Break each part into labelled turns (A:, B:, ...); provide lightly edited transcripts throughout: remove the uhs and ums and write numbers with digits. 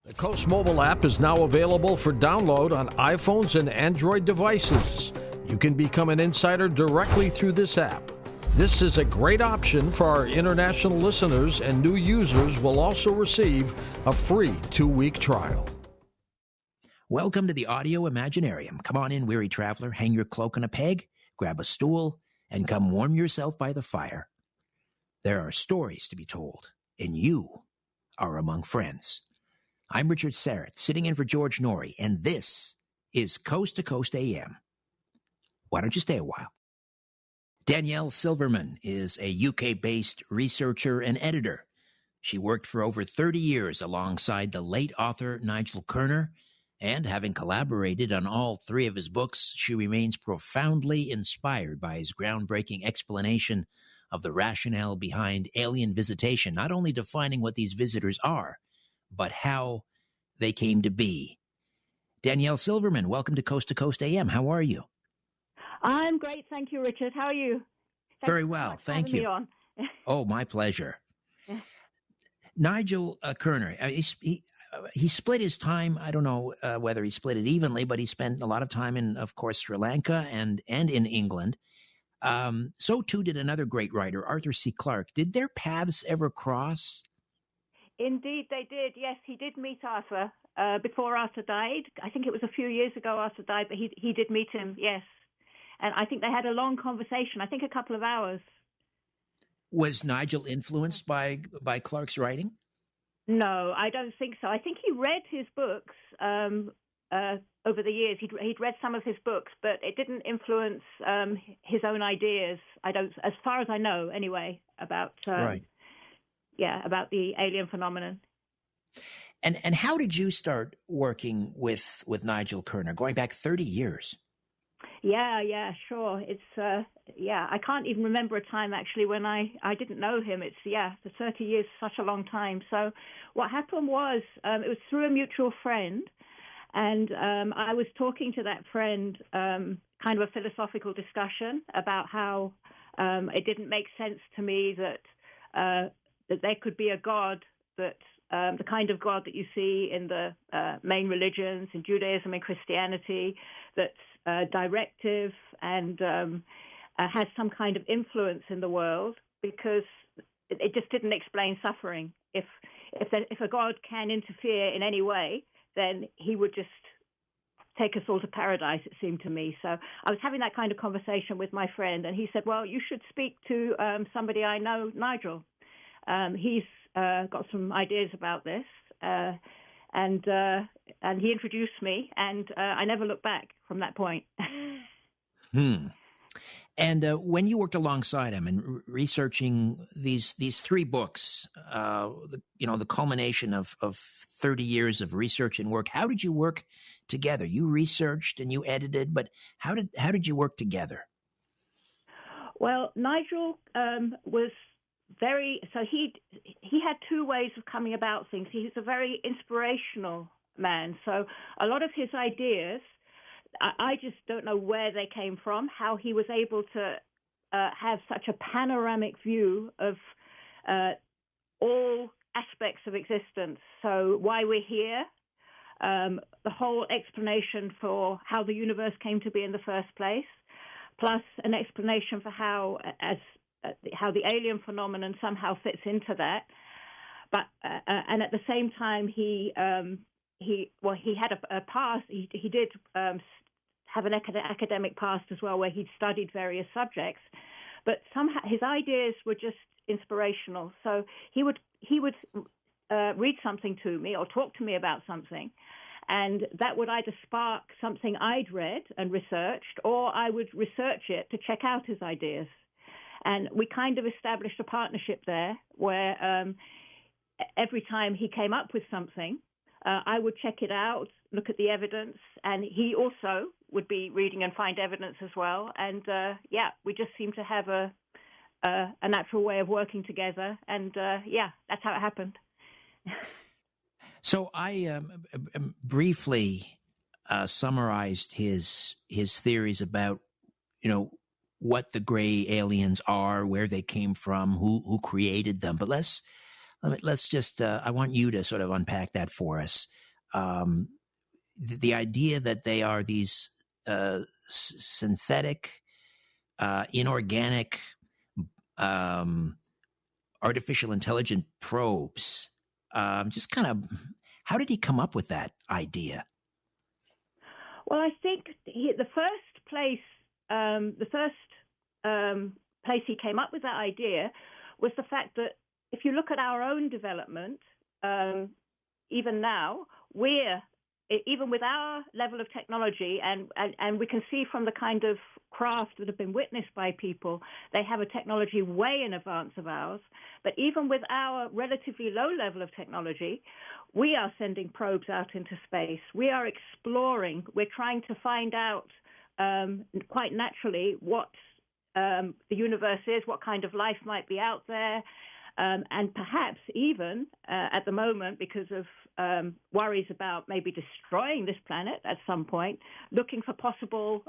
A: The Coast mobile app is now available for download on iPhones and Android devices. You can become an insider directly through this app. This is a great option for our international listeners, and new users will also receive a free 2-week trial.
B: Welcome to the Audio Imaginarium. Come on in, weary traveler, hang your cloak on a peg, grab a stool, and come warm yourself by the fire. There are stories to be told, and you are among friends. I'm Richard Serrett, sitting in for George Norrie, and this is Coast to Coast AM. Why don't you stay a while? Danielle Silverman is a UK-based researcher and editor. She worked for over 30 years alongside the late author Nigel Kerner, and having collaborated on all 3 of his books, she remains profoundly inspired by his groundbreaking explanation of the rationale behind alien visitation, not only defining what these visitors are, but how they came to be. Danielle Silverman, welcome to Coast AM. How are you?
C: I'm great, thank you, Richard. How are you?
B: Very well, thank you. Oh, my pleasure.
C: Yeah.
B: Nigel Kerner, he split his time. I don't know whether he split it evenly, but he spent a lot of time in, of course, Sri Lanka and in England. So too did another great writer, Arthur C. Clarke. Did their paths ever cross?
C: Indeed, they did. Yes, he did meet Arthur before Arthur died. I think it was a few years ago Arthur died, but he did meet him, yes. And I think they had a long conversation, I think a couple of hours.
B: Was Nigel influenced by Clarke's writing?
C: No, I don't think so. I think he read his books over the years. He'd read some of his books, but it didn't influence his own ideas. As far as I know, anyway, about
B: right.
C: Yeah, about the alien phenomenon.
B: And how did you start working with Nigel Kerner, going back 30 years?
C: Yeah, sure. It's I can't even remember a time actually when I didn't know him. It's for 30 years, such a long time. So what happened was it was through a mutual friend, and I was talking to that friend, kind of a philosophical discussion about how it didn't make sense to me that there could be a God that the kind of God that you see in the main religions, in Judaism and Christianity, that's directive and has some kind of influence in the world, because it just didn't explain suffering. If a God can interfere in any way, then he would just take us all to paradise, it seemed to me. So I was having that kind of conversation with my friend, and he said, well, you should speak to somebody I know, Nigel. He's got some ideas about this, and he introduced me, and I never looked back from that point.
B: And when you worked alongside him and researching these 3 books, the culmination of 30 years of research and work, how did you work together? You researched and you edited, but how did you work together?
C: Well, Nigel was he had 2 ways of coming about things. He's a very inspirational man. So a lot of his ideas, I just don't know where they came from, how he was able to have such a panoramic view of all aspects of existence. So why we're here, the whole explanation for how the universe came to be in the first place, plus an explanation for how the alien phenomenon somehow fits into that, but and at the same time he had a past. He did have an academic past as well, where he'd studied various subjects, but somehow his ideas were just inspirational. So he would read something to me or talk to me about something, and that would either spark something I'd read and researched, or I would research it to check out his ideas. And we kind of established a partnership there where every time he came up with something, I would check it out, look at the evidence, and he also would be reading and find evidence as well. And, we just seemed to have a natural way of working together. And, that's how it happened.
B: So I briefly summarized his theories about, what the gray aliens are, where they came from, who created them. But let's let's just, I want you to sort of unpack that for us. The idea that they are these synthetic, inorganic, artificial intelligent probes. Just kind of, how did he come up with that idea?
C: Well, I think the first place he came up with that idea was the fact that if you look at our own development, even now, even with our level of technology, and we can see from the kind of craft that have been witnessed by people, they have a technology way in advance of ours. But even with our relatively low level of technology, we are sending probes out into space. We are exploring. We're trying to find out quite naturally what the universe is, what kind of life might be out there. And perhaps even at the moment, because of worries about maybe destroying this planet at some point, looking for possible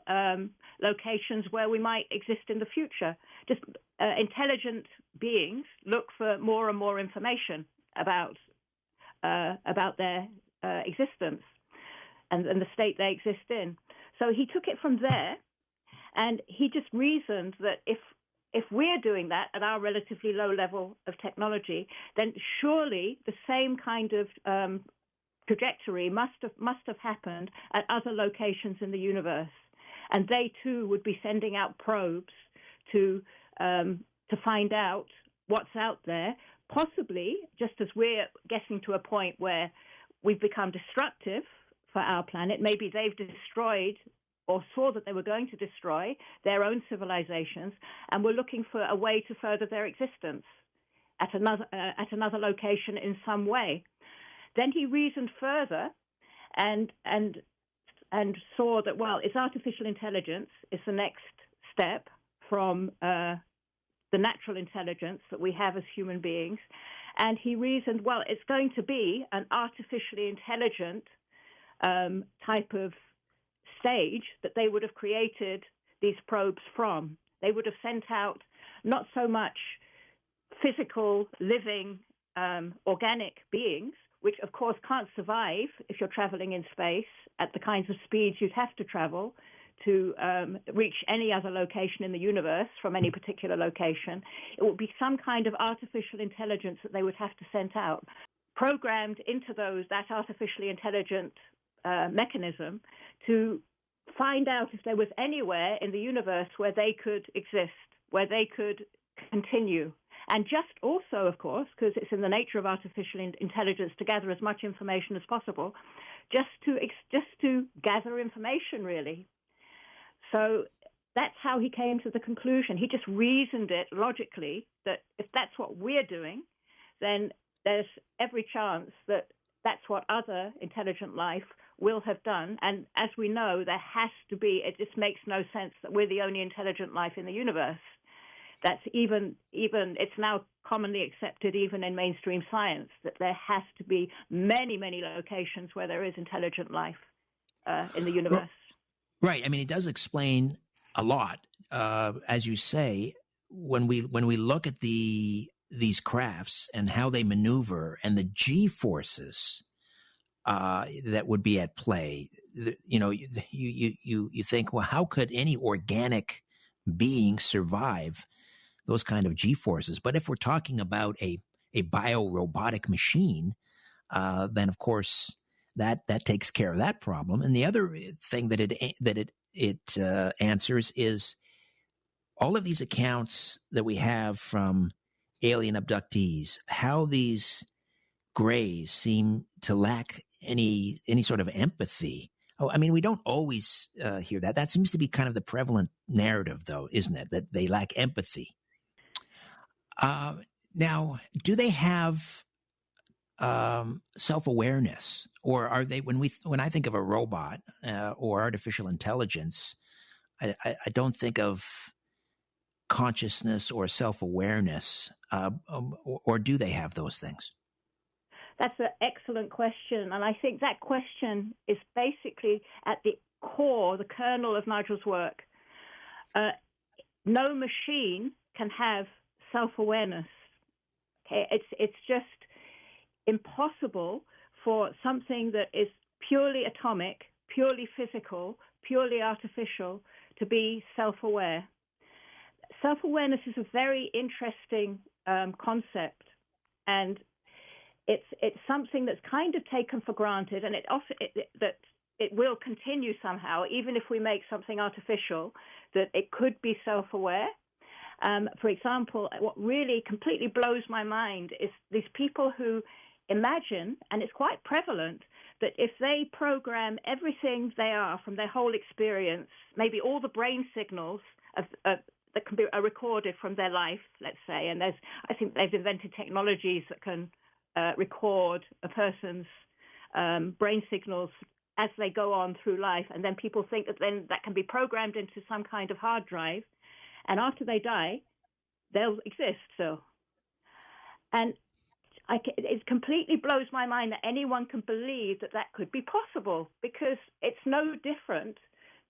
C: locations where we might exist in the future. Just intelligent beings look for more and more information about their existence and the state they exist in. So he took it from there, and he just reasoned that if we're doing that at our relatively low level of technology, then surely the same kind of trajectory must have happened at other locations in the universe, and they too would be sending out probes to find out what's out there. Possibly, just as we're getting to a point where we've become destructive for our planet, maybe they've destroyed or saw that they were going to destroy their own civilizations, and were looking for a way to further their existence at another location in some way. Then he reasoned further, and saw that, well, it's artificial intelligence is the next step from the natural intelligence that we have as human beings, and he reasoned, well, it's going to be an artificially intelligent type of stage that they would have created these probes from. They would have sent out not so much physical, living, organic beings, which of course can't survive if you're traveling in space at the kinds of speeds you'd have to travel to reach any other location in the universe from any particular location. It would be some kind of artificial intelligence that they would have to send out, programmed into that artificially intelligent mechanism to find out if there was anywhere in the universe where they could exist, where they could continue. And just also, of course, because it's in the nature of artificial intelligence to gather as much information as possible, just to gather information, really. So that's how he came to the conclusion. He just reasoned it logically that if that's what we're doing, then there's every chance that that's what other intelligent life will have done. And as we know, there has to be, it just makes no sense that we're the only intelligent life in the universe. That's even it's now commonly accepted even in mainstream science that there has to be many, many locations where there is intelligent life in the universe.
B: Right. I mean, it does explain a lot. As you say, when we look at these crafts and how they maneuver and the G forces that would be at play, you think, well, how could any organic being survive those kind of G forces? But if we're talking about a bio-robotic machine, then of course that takes care of that problem. And the other thing that it answers is all of these accounts that we have from alien abductees, how these grays seem to lack any sort of empathy. Oh, I mean, we don't always hear that. That seems to be kind of the prevalent narrative, though, isn't it? That they lack empathy. Now, do they have self-awareness, or are they? When I think of a robot or artificial intelligence, I don't think of consciousness or self-awareness, or do they have those things?
C: That's an excellent question, and I think that question is basically at the core, the kernel of Nigel's work. No machine can have self-awareness. Okay, it's just impossible for something that is purely atomic, purely physical, purely artificial to be self-aware. Self-awareness is a very interesting concept, and it's something that's kind of taken for granted, and that it will continue somehow, even if we make something artificial, that it could be self-aware. For example, what really completely blows my mind is these people who imagine, and it's quite prevalent, that if they program everything they are from their whole experience, maybe all the brain signals that can be recorded from their life, let's say, and I think they've invented technologies that can record a person's brain signals as they go on through life, and then people think that then that can be programmed into some kind of hard drive, and after they die, they'll exist still. And it completely blows my mind that anyone can believe that that could be possible, because it's no different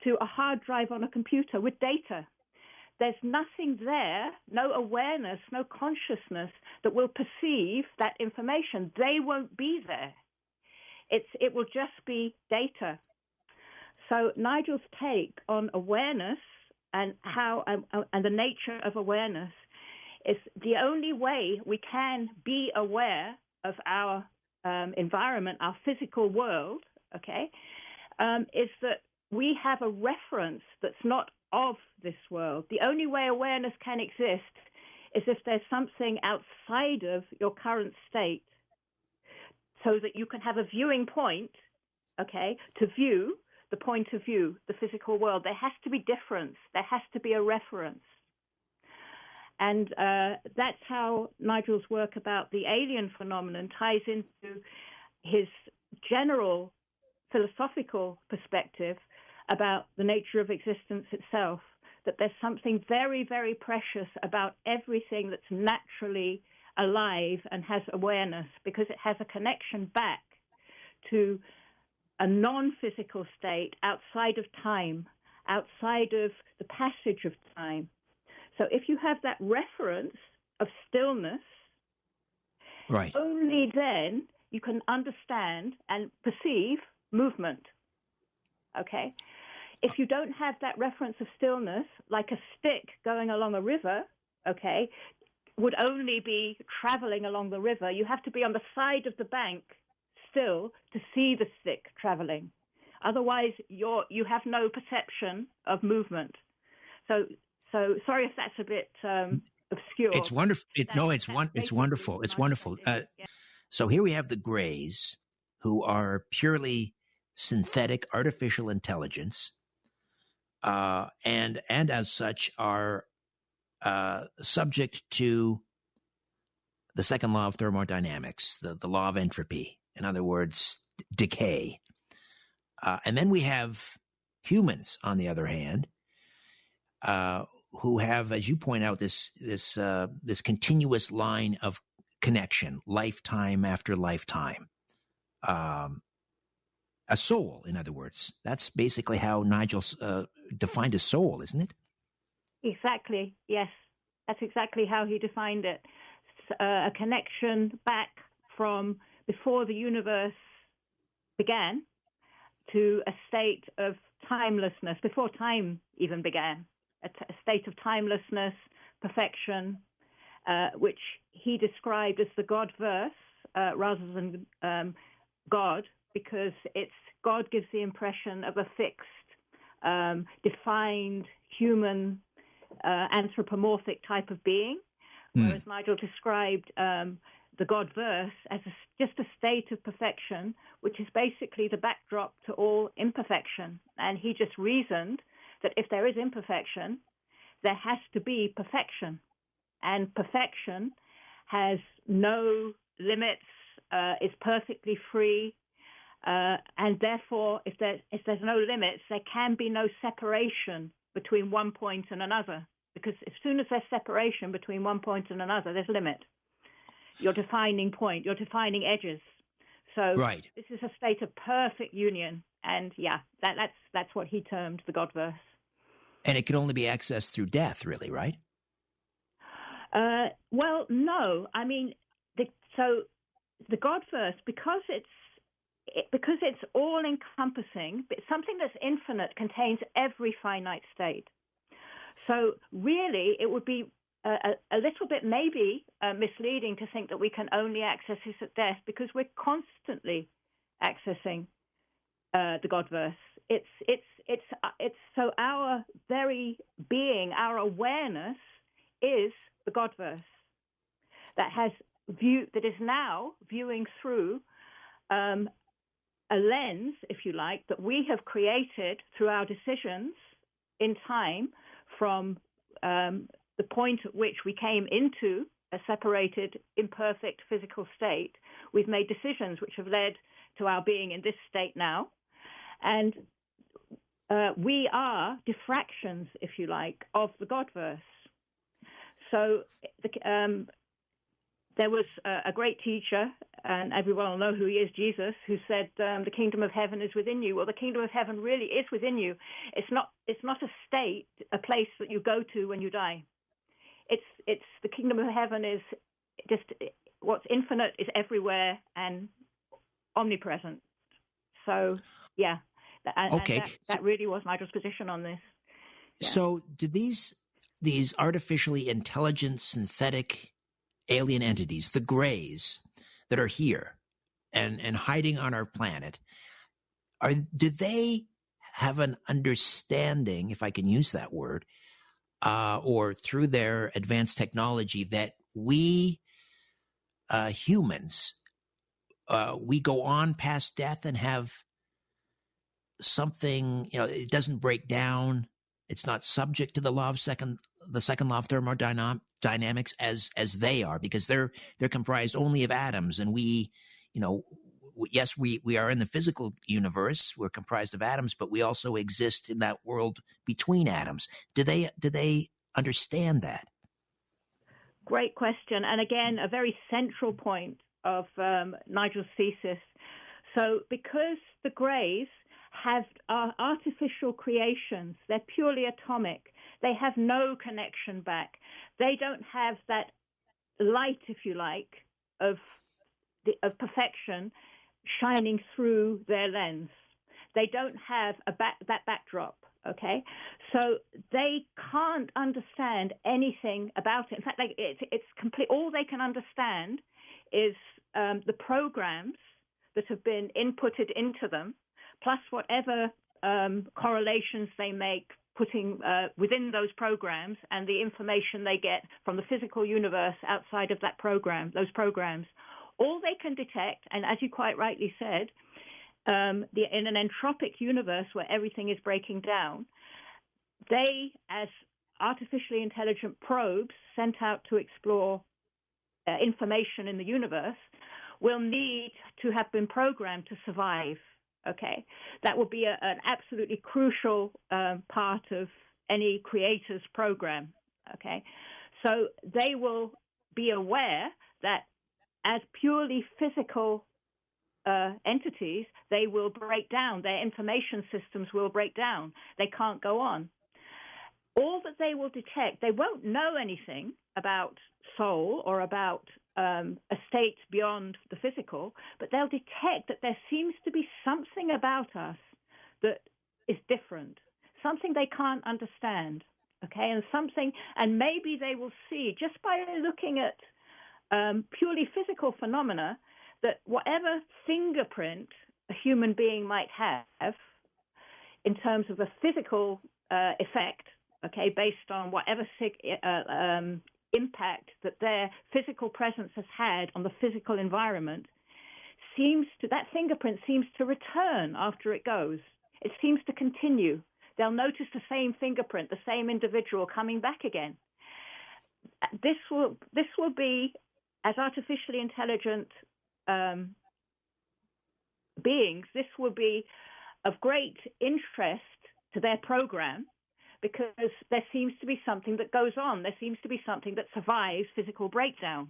C: to a hard drive on a computer with data. There's nothing there, no awareness, no consciousness that will perceive that information. They won't be there. It will just be data. So Nigel's take on awareness and how and the nature of awareness is the only way we can be aware of our environment, our physical world, okay, is that we have a reference that's not of this world. The only way awareness can exist is if there's something outside of your current state, so that you can have a viewing point, okay, to view the point of view, the physical world. There has to be difference. There has to be a reference. And that's how Nigel's work about the alien phenomenon ties into his general philosophical perspective about the nature of existence itself, that there's something very, very precious about everything that's naturally alive and has awareness, because it has a connection back to a non-physical state outside of time, outside of the passage of time. So if you have that reference of stillness,
B: right,
C: only then you can understand and perceive movement. Okay? If you don't have that reference of stillness, like a stick going along a river, okay, would only be traveling along the river. You have to be on the side of the bank still to see the stick traveling. Otherwise, you have no perception of movement. So sorry if that's a bit obscure.
B: It's wonderful. It's wonderful. It's wonderful. So here we have the Greys, who are purely synthetic, artificial intelligence, and as such are subject to the second law of thermodynamics, the law of entropy. In other words, decay. And then we have humans, on the other hand, who have, as you point out, this continuous line of connection, lifetime after lifetime. A soul, in other words. That's basically how Nigel defined a soul, isn't it?
C: Exactly, yes. That's exactly how he defined it. A connection back from before the universe began to a state of timelessness, before time even began, a state of timelessness, perfection, which he described as the God-verse rather than God, because God gives the impression of a fixed, defined human anthropomorphic type of being, whereas Nigel described the God-verse as just a state of perfection, which is basically the backdrop to all imperfection. And he just reasoned that if there is imperfection, there has to be perfection. And perfection has no limits, is perfectly free, and therefore, if there's no limits, there can be no separation between one point and another, because as soon as there's separation between one point and another, there's limit. You're defining point, you're defining edges. So
B: right.
C: This is a state of perfect union, and yeah, that's what he termed the God-verse.
B: And it can only be accessed through death, really, right?
C: Well, no. I mean, so the Godverse, because it's all encompassing, something that's infinite contains every finite state. So really, it would be a little bit maybe misleading to think that we can only access this at death, because we're constantly accessing the Godverse. It's so our very being, our awareness, is the Godverse that is now viewing through a lens, if you like, that we have created through our decisions in time from the point at which we came into a separated, imperfect physical state. We've made decisions which have led to our being in this state now. And we are diffractions, if you like, of the Godverse. So there was a great teacher, and everyone will know who he is, Jesus, who said, the kingdom of heaven is within you. Well, the kingdom of heaven really is within you. It's not a state, a place that you go to when you die. It's the kingdom of heaven is just what's infinite is everywhere and omnipresent. So, yeah.
B: Okay.
C: That really was Nigel's position on this. Yeah.
B: So do these artificially intelligent synthetic alien entities, the Greys that are here and hiding on our planet, do they have an understanding, if I can use that word, or through their advanced technology, that we humans, we go on past death and have something, it doesn't break down. It's not subject to the second law of thermodynamics as they are, because they're comprised only of atoms, and we, yes, we are in the physical universe. We're comprised of atoms, but we also exist in that world between atoms. Do they understand that?
C: Great question, and again, a very central point of Nigel's thesis. So, because the Greys are artificial creations, they're purely atomic. They have no connection back. They don't have that light, if you like, of perfection shining through their lens. They don't have that backdrop. Okay, so they can't understand anything about it. In fact, it's complete. All they can understand is the programs that have been inputted into them, plus whatever correlations they make putting within those programs and the information they get from the physical universe outside of those programs. All they can detect, and as you quite rightly said, in an entropic universe where everything is breaking down, they, as artificially intelligent probes sent out to explore information in the universe, will need to have been programmed to survive. Okay, that will be an absolutely crucial part of any creator's program. Okay, so they will be aware that as purely physical entities, they will break down. Their information systems will break down. They can't go on. All that they will detect, they won't know anything about soul or about a state beyond the physical, but they'll detect that there seems to be something about us that is different, something they can't understand. Okay, and maybe they will see just by looking at purely physical phenomena that whatever fingerprint a human being might have in terms of a physical effect, okay, based on whatever impact that their physical presence has had on the physical environment, that fingerprint seems to return after it goes. It seems to continue. They'll notice the same fingerprint, the same individual coming back again. This will be, as artificially intelligent beings, this will be of great interest to their program, because there seems to be something that goes on. There seems to be something that survives physical breakdown.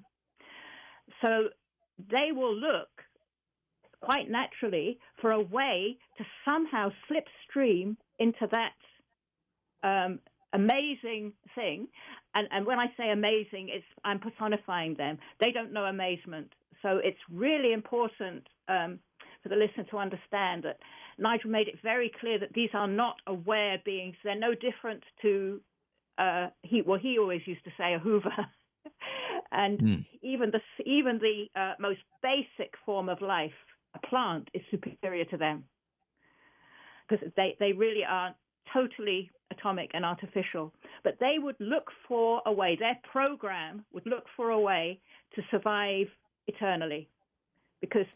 C: So they will look quite naturally for a way to somehow slipstream into that amazing thing. And when I say amazing, I'm personifying them. They don't know amazement. So it's really important for the listener to understand that Nigel made it very clear that these are not aware beings. They're no different to, he always used to say, a Hoover. And even the most basic form of life, a plant, is superior to them, because they really are totally atomic and artificial. But they would look for a way, their program would look for a way to survive eternally, because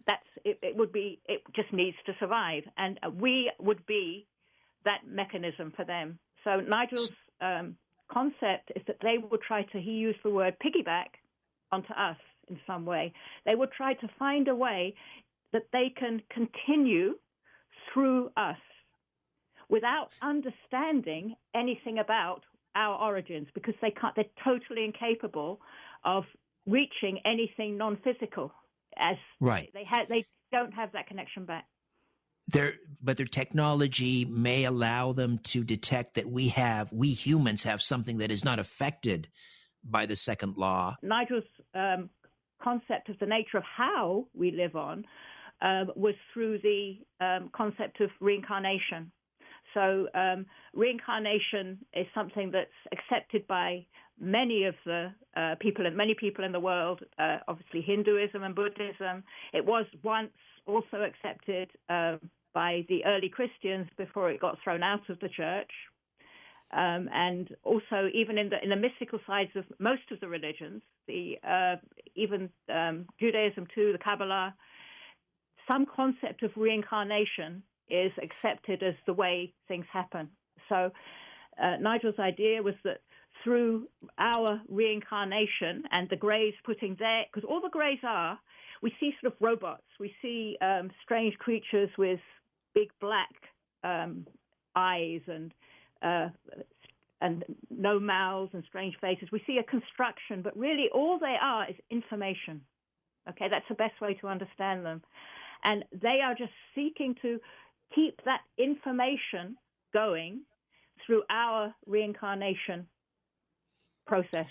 C: it just needs to survive. And we would be that mechanism for them. So Nigel's concept is that they would try to, he used the word piggyback onto us in some way. They would try to find a way that they can continue through us without understanding anything about our origins, because they're totally incapable of reaching anything non-physical, as
B: right.
C: They don't have that connection back.
B: But their technology may allow them to detect that we humans have something that is not affected by the second law.
C: Nigel's concept of the nature of how we live on was through the concept of reincarnation. So reincarnation is something that's accepted by many of the people in the world, obviously Hinduism and Buddhism. It was once also accepted by the early Christians before it got thrown out of the church. And also even in the mystical sides of most of the religions, even Judaism too, the Kabbalah, some concept of reincarnation is accepted as the way things happen. So Nigel's idea was that through our reincarnation and the Greys putting their, because all the Greys are, we see sort of robots, we see strange creatures with big black eyes and no mouths and strange faces. We see a construction, but really all they are is information. Okay, that's the best way to understand them. And they are just seeking to keep that information going through our reincarnation process.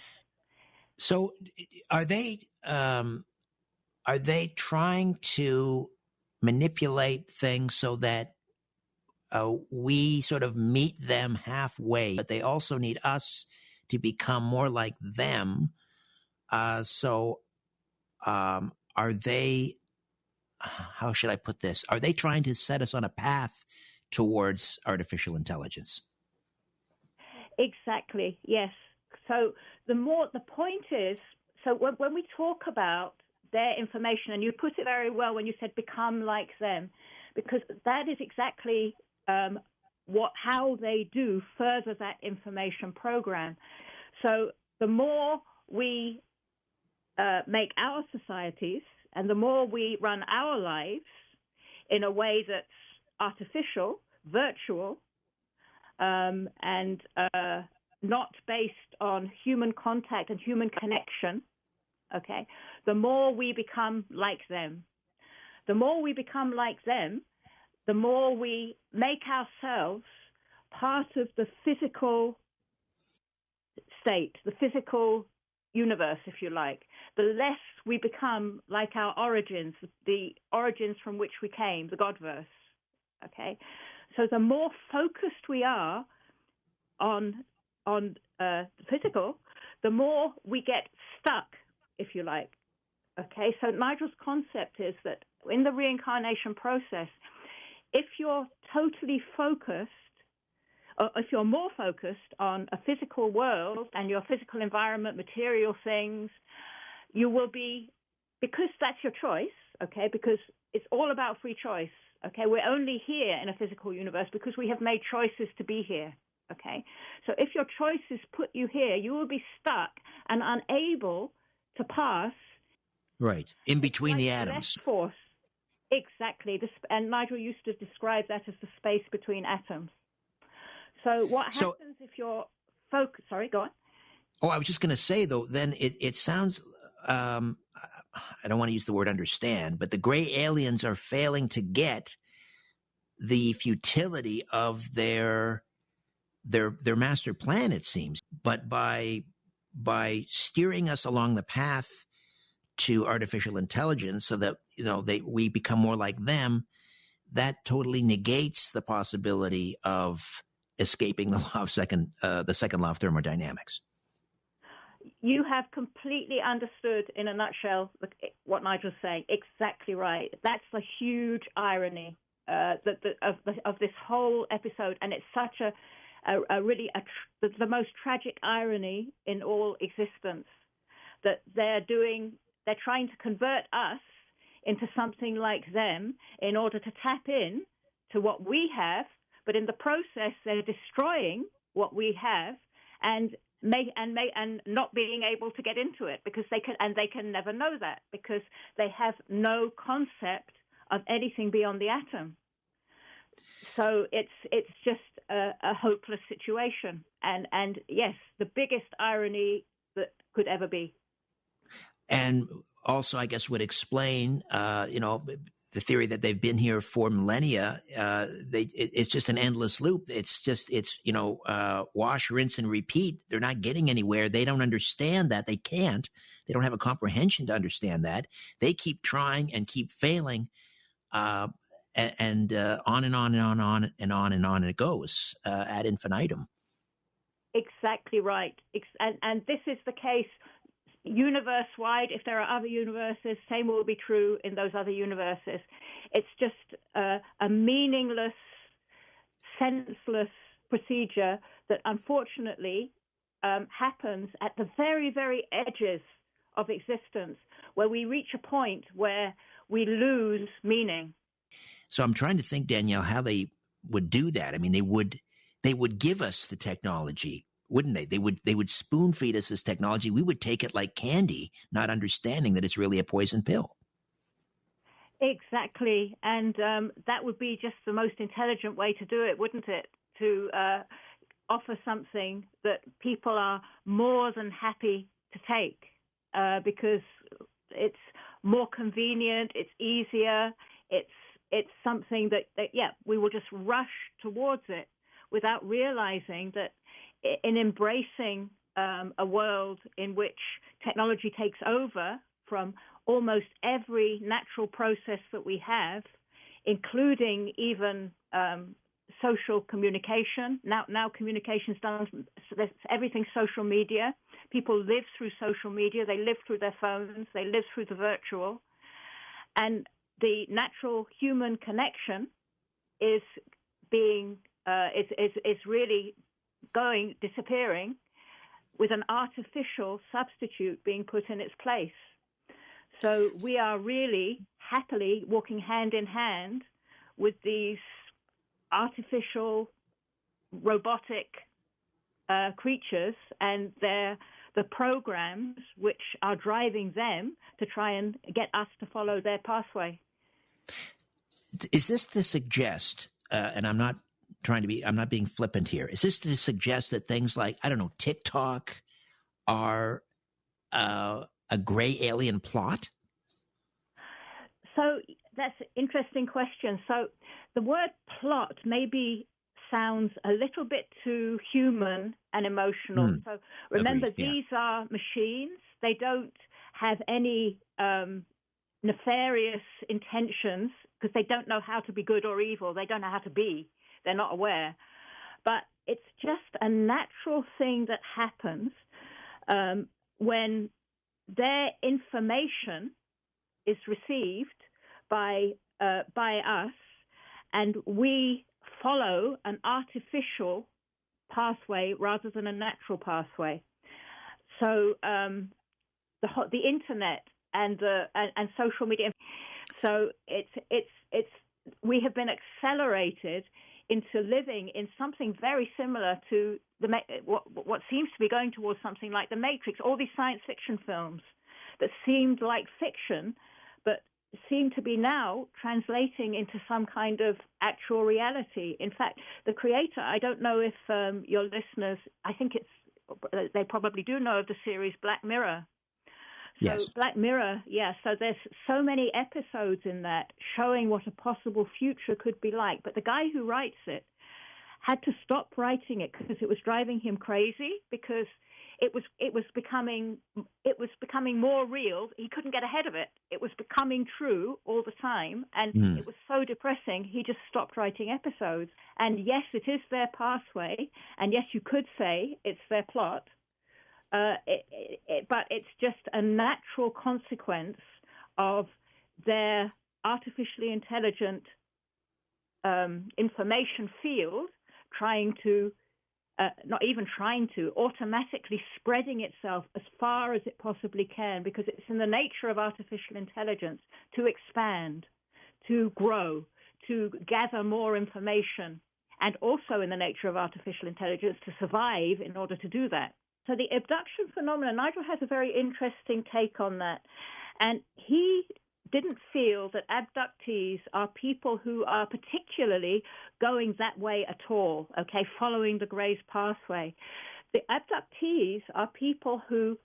B: So are they trying to manipulate things so that we sort of meet them halfway, but they also need us to become more like them? So are they, how should I put this? Are they trying to set us on a path towards artificial intelligence?
C: Exactly, yes. So the point is, so when we talk about their information, and you put it very well when you said become like them, because that is exactly how they do further that information program. So the more we make our societies and the more we run our lives in a way that's artificial, virtual, and not based on human contact and human connection, okay, the more we become like them. The more we become like them, the more we make ourselves part of the physical state, the physical universe, if you like. The less we become like our origins, the origins from which we came, the Godverse, okay? So the more focused we are on the physical, the more we get stuck, if you like, okay? So Nigel's concept is that in the reincarnation process, if you're totally focused, or if you're more focused on a physical world and your physical environment, material things, you will be, because that's your choice, okay, because it's all about free choice, okay? We're only here in a physical universe because we have made choices to be here, okay? So if your choices put you here, you will be stuck and unable to pass.
B: Right, in between
C: like
B: the atoms.
C: Force. Exactly. And Nigel used to describe that as the space between atoms. So what happens if you're focused? Sorry, go on.
B: Oh, I was just going to say, though, then it sounds, I don't want to use the word understand, but the gray aliens are failing to get the futility of their master plan, it seems. But by steering us along the path to artificial intelligence so that, we become more like them, that totally negates the possibility of escaping the the second law of thermodynamics.
C: You have completely understood, in a nutshell, what Nigel's saying. Exactly right. That's the huge irony of this whole episode, and it's such the most tragic irony in all existence, that they're trying to convert us into something like them in order to tap in to what we have, but in the process they're destroying what we have and not being able to get into it because they can never know that because they have no concept of anything beyond the atom. So it's just a hopeless situation, and yes, the biggest irony that could ever be.
B: And also, I guess, would explain, the theory that they've been here for millennia. It's just an endless loop. It's wash, rinse, and repeat. They're not getting anywhere. They don't understand that. They can't. They don't have a comprehension to understand that. They keep trying and keep failing, and on and on and on and on and on it goes ad infinitum.
C: Exactly right. And this is the case universe-wide. If there are other universes, same will be true in those other universes. It's just a meaningless, senseless procedure that unfortunately happens at the very, very edges of existence, where we reach a point where we lose meaning.
B: So I'm trying to think, Danielle, how they would do that. I mean, they would give us the technology, wouldn't they? They would spoon feed us this technology. We would take it like candy, not understanding that it's really a poison pill.
C: Exactly. And that would be just the most intelligent way to do it, wouldn't it? To offer something that people are more than happy to take because it's more convenient, it's easier, it's something that we will just rush towards it without realizing that in embracing a world in which technology takes over from almost every natural process that we have, including even social communication. Now communication's done, so everything's social media. People live through social media. They live through their phones. They live through the virtual. And the natural human connection is being is really disappearing, with an artificial substitute being put in its place. So we are really happily walking hand in hand with these artificial robotic creatures and the programs which are driving them to try and get us to follow their pathway.
B: Is this to suggest, and I'm not being flippant here, is this to suggest that things like, I don't know, TikTok are a gray alien plot?
C: So that's an interesting question. So the word plot maybe sounds a little bit too human and emotional. So remember,
B: Agreed, yeah.
C: These are machines. They don't have any nefarious intentions because they don't know how to be good or evil. They don't know how to be. They're not aware. But it's just a natural thing that happens when their information is received by us, and we follow an artificial pathway rather than a natural pathway. So the internet and social media. So we have been accelerated into living in something very similar to what seems to be going towards something like the Matrix. All these science fiction films that seemed like fiction, but seem to be now translating into some kind of actual reality. In fact, the creator, I don't know if your listeners, I think they probably do know of the series Black Mirror. So
B: yes.
C: Black Mirror, yeah. So there's so many episodes in that showing what a possible future could be like. But the guy who writes it had to stop writing it because it was driving him crazy, because it was becoming more real. He couldn't get ahead of it. It was becoming true all the time, and it was so depressing. He just stopped writing episodes. And yes, it is their pathway, and yes, you could say it's their plot. But it's just a natural consequence of their artificially intelligent information field automatically spreading itself as far as it possibly can, because it's in the nature of artificial intelligence to expand, to grow, to gather more information, and also in the nature of artificial intelligence to survive in order to do that. So the abduction phenomenon, Nigel has a very interesting take on that. And he didn't feel that abductees are people who are particularly going that way at all, okay, following the Gray's pathway. The abductees are people who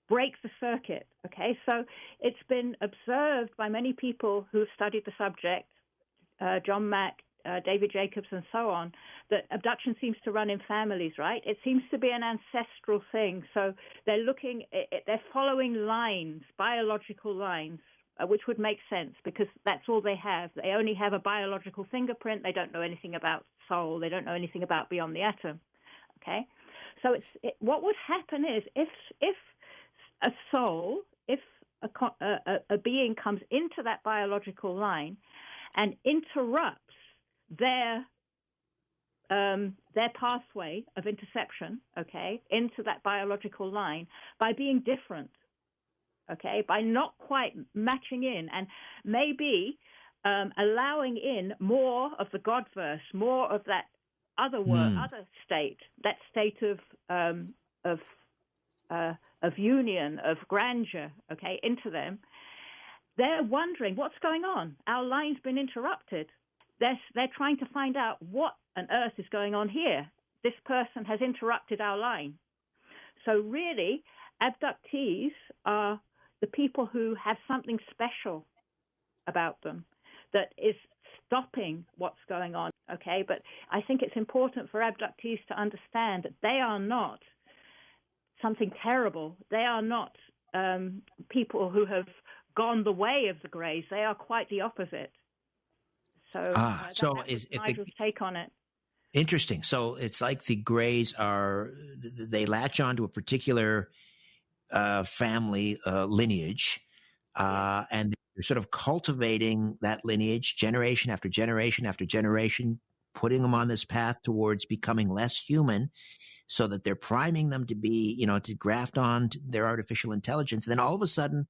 C: break the circuit, okay? So it's been observed by many people who have studied the subject, John Mack, David Jacobs, and so on, that abduction seems to run in families, right? It seems to be an ancestral thing. So they're following lines, biological lines, which would make sense because that's all they have. They only have a biological fingerprint. They don't know anything about soul. They don't know anything about beyond the atom. Okay, so what would happen is if a soul, if a being comes into that biological line and interrupts their pathway of interception, okay, into that biological line by being different. Okay, by not quite matching in and maybe allowing in more of the Godverse, more of that other state, that state of union, of grandeur, okay, into them. They're wondering what's going on. Our line's been interrupted. They're trying to find out what on earth is going on here. This person has interrupted our line. So really, abductees are the people who have something special about them that is stopping what's going on, okay? But I think it's important for abductees to understand that they are not something terrible. They are not people who have gone the way of the Greys. They are quite the opposite. So that's Nigel's take on it.
B: Interesting. So it's like the Greys they latch on to a particular family lineage, and they're sort of cultivating that lineage generation after generation after generation, putting them on this path towards becoming less human, so that they're priming them to be, to graft on to their artificial intelligence. And then all of a sudden,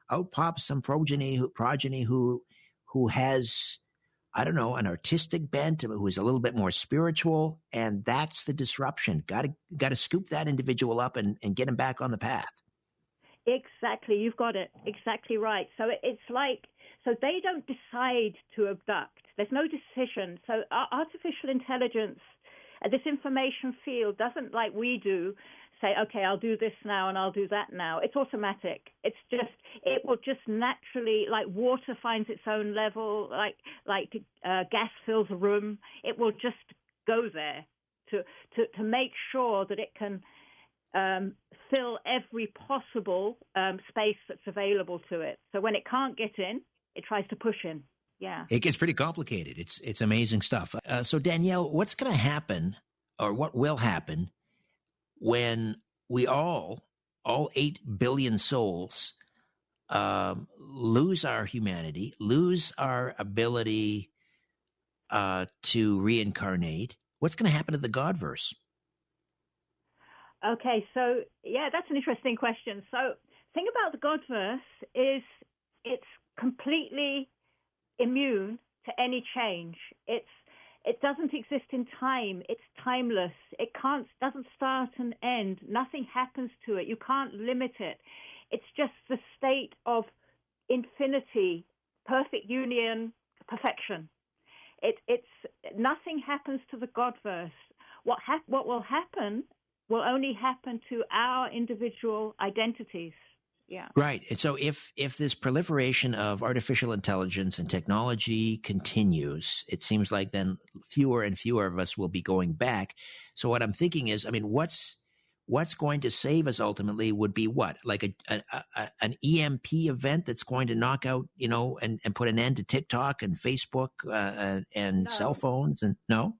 B: out pops some progeny who has, I don't know, an artistic bent, who is a little bit more spiritual, and that's the disruption. Got to scoop that individual up and get him back on the path.
C: Exactly, you've got it exactly right. So it's like, so they don't decide to abduct. There's no decision. So artificial intelligence, this information field doesn't, like we do, say, okay, I'll do this now and I'll do that now. It's automatic. It will just naturally, like water finds its own level, like gas fills a room. It will just go there to make sure that it can fill every possible space that's available to it. So when it can't get in, it tries to push in. Yeah.
B: It gets pretty complicated. It's amazing stuff. So Danielle, what's going to happen, or what will happen, when we all 8 billion souls, lose our humanity, lose our ability to reincarnate? What's going to happen to the Godverse?
C: Okay, so yeah, that's an interesting question. So the thing about the Godverse is it's completely immune to any change. It doesn't exist in time. It's timeless. It doesn't start and end. Nothing happens to it. You can't limit it. It's just the state of infinity, perfect union, perfection. It's nothing happens to the Godverse. What will happen will only happen to our individual identities. Yeah.
B: Right. And so if this proliferation of artificial intelligence and technology continues, it seems like then fewer and fewer of us will be going back. So what I'm thinking is, I mean, what's what's going to save us ultimately would be what? Like an EMP event that's going to knock out, and put an end to TikTok and Facebook and
C: No.
B: cell phones? And no?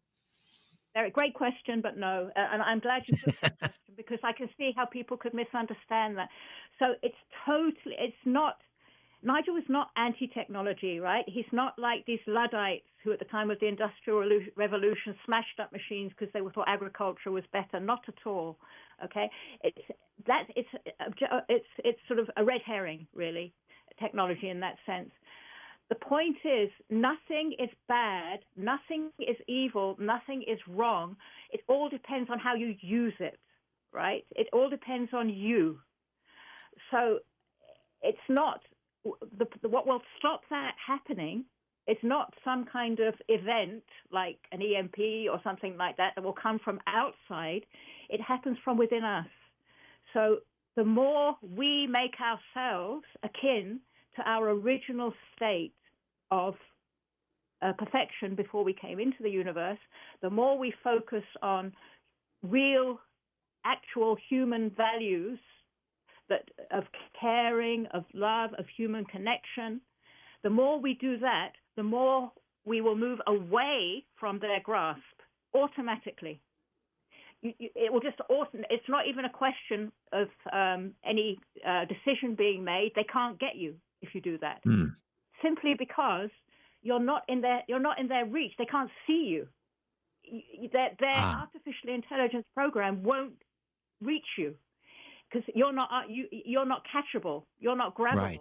C: Great question, but no. And I'm glad you put that question because I can see how people could misunderstand that. So Nigel is not anti-technology, right? He's not like these Luddites who at the time of the Industrial Revolution smashed up machines because they thought agriculture was better. Not at all, okay? It's sort of a red herring, really, technology in that sense. The point is, nothing is bad, nothing is evil, nothing is wrong. It all depends on how you use it, right? It all depends on you. So it's not, what will stop that happening is not some kind of event like an EMP or something like that will come from outside. It happens from within us. So the more we make ourselves akin to our original state of perfection before we came into the universe, the more we focus on real, actual human values of caring, of love, of human connection, the more we do that, the more we will move away from their grasp automatically. It will just it's not even a question of any decision being made. They can't get you if you do that. Simply because you're not in their reach. They can't see you. Their artificial intelligence program won't reach you because you're not catchable. You're not grabbable.
B: Right.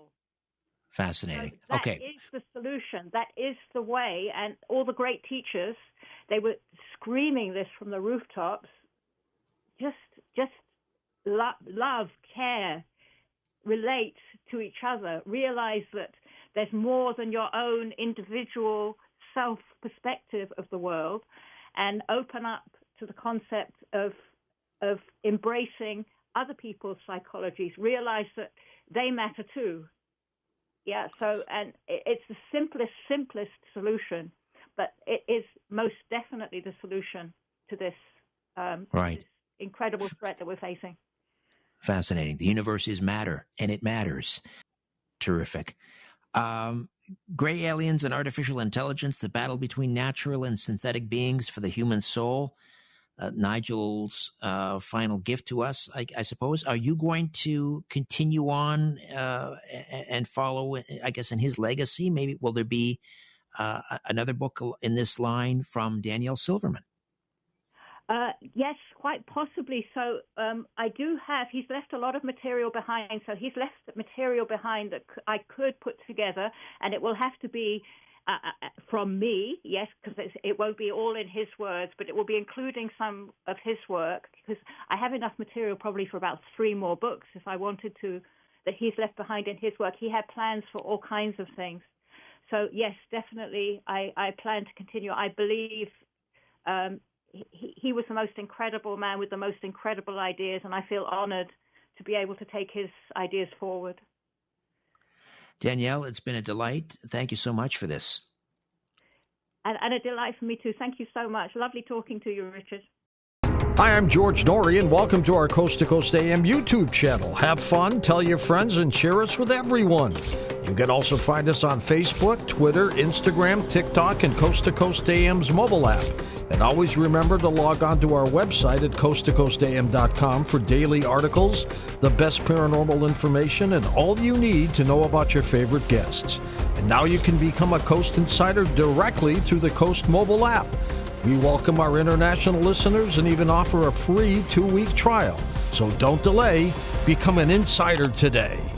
B: Fascinating.
C: So that
B: okay.
C: is the solution. That is the way. And all the great teachers, they were screaming this from the rooftops. Just love, care, relate to each other. Realize that there's more than your own individual self-perspective of the world, and open up to the concept of embracing other people's psychologies. Realize that they matter too. Yeah, so, and it's the simplest solution, but it is most definitely the solution to this,
B: right.
C: this incredible threat that we're facing.
B: Fascinating. The universe is matter, and it matters. Terrific. Gray aliens and artificial intelligence, the battle between natural and synthetic beings for the human soul. Nigel's final gift to us, I suppose. Are you going to continue on and follow, I guess, in his legacy? Maybe will there be another book in this line from Danielle Silverman?
C: Yes, quite possibly. So I do have, he's left a lot of material behind. So he's left material behind that I could put together, and it will have to be from me, yes, because it won't be all in his words, but it will be including some of his work, because I have enough material probably for about 3 more books if I wanted to, that he's left behind in his work. He had plans for all kinds of things. So yes, definitely, I plan to continue. I believe he was the most incredible man with the most incredible ideas, and I feel honored to be able to take his ideas forward.
B: Danielle, it's been a delight. Thank you so much for this.
C: And a delight for me too. Thank you so much. Lovely talking to you, Richard.
A: Hi, I'm George Norrie, and welcome to our Coast to Coast AM YouTube channel. Have fun, tell your friends, and share us with everyone. You can also find us on Facebook, Twitter, Instagram, TikTok, and Coast to Coast AM's mobile app. And always remember to log on to our website at coasttocoastam.com for daily articles, the best paranormal information, and all you need to know about your favorite guests. And now you can become a Coast Insider directly through the Coast mobile app. We welcome our international listeners and even offer a free 2-week trial. So don't delay. Become an insider today.